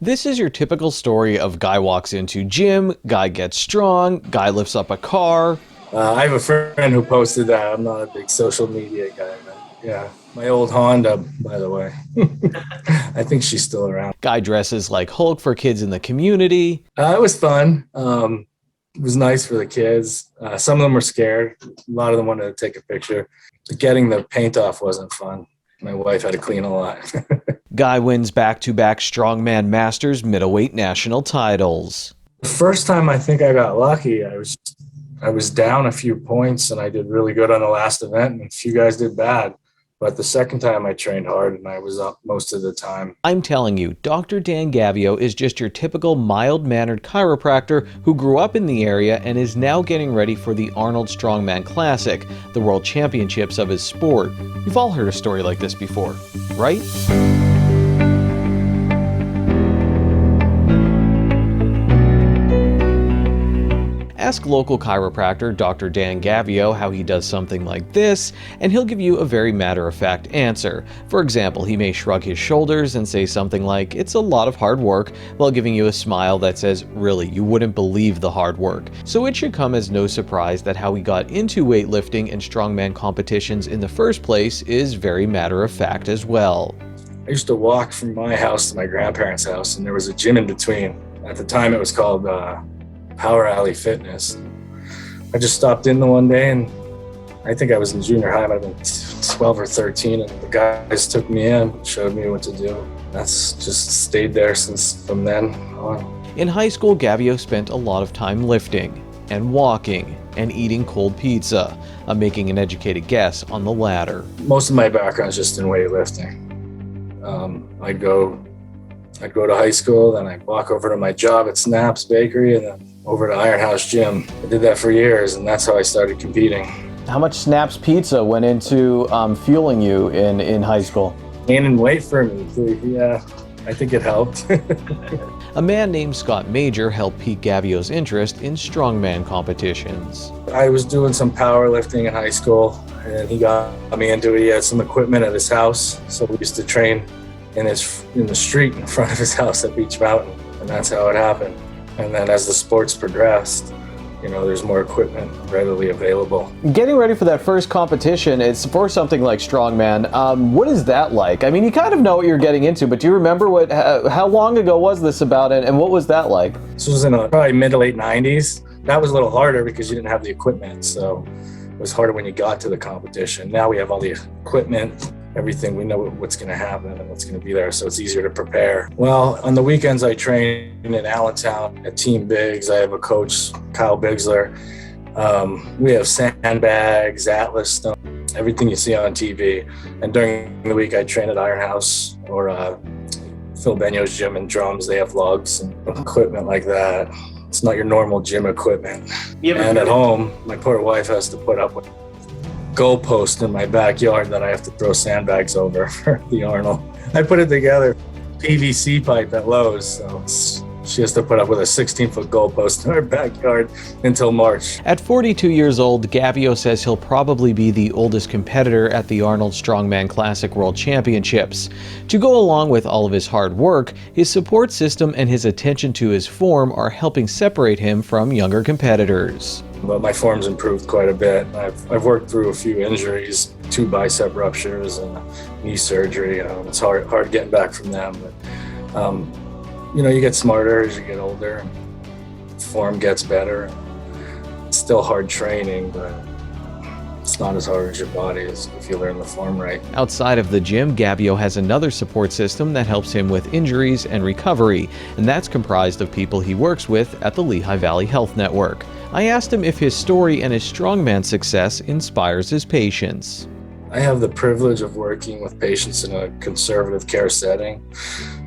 This is your typical story of guy walks into gym, guy gets strong, guy lifts up a car. I have a friend who posted that. I'm not a big social media guy, but yeah, my old Honda, by the way. I think she's still around. Guy dresses like Hulk for kids in the community. It was fun. It was nice for the kids. Some of them were scared. A lot of them wanted to take a picture. Getting the paint off wasn't fun. My wife had to clean a lot. Guy wins back-to-back Strongman Masters middleweight national titles. The first time I think I got lucky, I was down a few points and I did really good on the last event, and a few guys did bad. But the second time I trained hard and I was up most of the time. I'm telling you, Dr. Dan Gavio is just your typical mild-mannered chiropractor who grew up in the area and is now getting ready for the Arnold Strongman Classic, the world championships of his sport. You've all heard a story like this before, right? Ask local chiropractor Dr. Dan Gavio how he does something like this, and he'll give you a very matter-of-fact answer. For example, he may shrug his shoulders and say something like, "It's a lot of hard work," while giving you a smile that says, "Really, you wouldn't believe the hard work." So it should come as no surprise that how he got into weightlifting and strongman competitions in the first place is very matter-of-fact as well. I used to walk from my house to my grandparents' house, and there was a gym in between. At the time, it was called Power Alley Fitness. I just stopped in the one day, and I think I was in junior high. I might have been 12 or 13, and the guys took me in, showed me what to do. That's just stayed there since from then on. In high school, Gavio spent a lot of time lifting and walking and eating cold pizza. I'm making an educated guess on the latter. Most of my background is just in weightlifting. I'd go to high school, then I'd walk over to my job at Snap's Bakery, and then over to Iron House Gym. I did that for years, and that's how I started competing. How much Snap's Pizza went into fueling you in high school? Gaining weight for me, yeah, I think it helped. A man named Scott Major helped pique Gavio's interest in strongman competitions. I was doing some powerlifting in high school, and he got me into it. He had some equipment at his house, so we used to train in the street in front of his house at Beach Mountain, and that's how it happened. And then as the sports progressed, there's more equipment readily available. Getting ready for that first competition, it's for something like Strongman. What is that like? I mean, you kind of know what you're getting into, but do you remember how long ago was this about, and what was that like? This was in probably mid to late 90s. That was a little harder because you didn't have the equipment, so it was harder when you got to the competition. Now we have all the equipment, everything. We know what's going to happen and what's going to be there, so it's easier to prepare. Well, on the weekends I train in Allentown at Team Biggs. I have a coach, Kyle Biggsler. We have sandbags, Atlas stuff, everything you see on TV. And during the week I train at Iron House or Phil Benio's gym and drums. They have lugs and equipment like that. It's not your normal gym equipment. And at home, my poor wife has to put up with goalpost in my backyard that I have to throw sandbags over for the Arnold. I put it together, PVC pipe at Lowe's, so she has to put up with a 16-foot goalpost in her backyard until March. At 42 years old, Gavio says he'll probably be the oldest competitor at the Arnold Strongman Classic World Championships. To go along with all of his hard work, his support system and his attention to his form are helping separate him from younger competitors. But my form's improved quite a bit. I've worked through a few injuries, 2 bicep ruptures and knee surgery. It's hard getting back from them. But you get smarter as you get older. Form gets better. It's still hard training, but it's not as hard as your body is if you learn the form right. Outside of the gym, Gavio has another support system that helps him with injuries and recovery, and that's comprised of people he works with at the Lehigh Valley Health Network. I asked him if his story and his strongman success inspires his patients. I have the privilege of working with patients in a conservative care setting,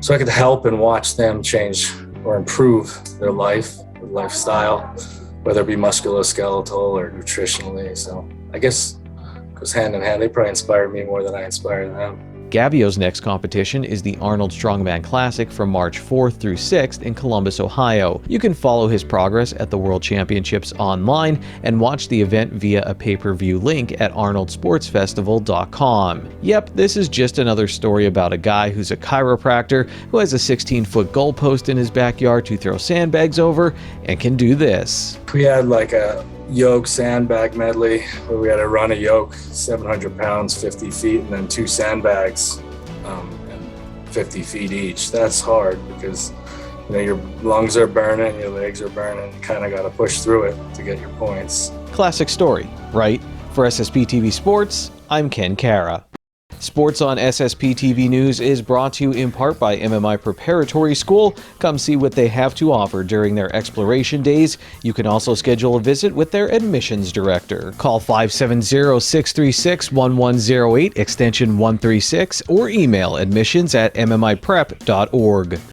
so I could help and watch them change or improve their lifestyle, whether it be musculoskeletal or nutritionally. So I guess it goes hand in hand. They probably inspire me more than I inspire them. Gavio's next competition is the Arnold Strongman Classic from March 4th through 6th in Columbus, Ohio. You can follow his progress at the World Championships online and watch the event via a pay-per-view link at arnoldsportsfestival.com. Yep, this is just another story about a guy who's a chiropractor who has a 16-foot goalpost in his backyard to throw sandbags over and can do this. We had like a yoke sandbag medley where we had to run a yoke 700 pounds 50 feet and then 2 sandbags and 50 feet each. That's hard because your lungs are burning, your legs are burning. You kind of got to push through it to get your points. Classic story, right? For SSPTV Sports, I'm Ken Kara. Sports on SSPTV News is brought to you in part by MMI Preparatory School. Come see what they have to offer during their exploration days. You can also schedule a visit with their admissions director. Call 570-636-1108, extension 136, or email admissions@mmiprep.org.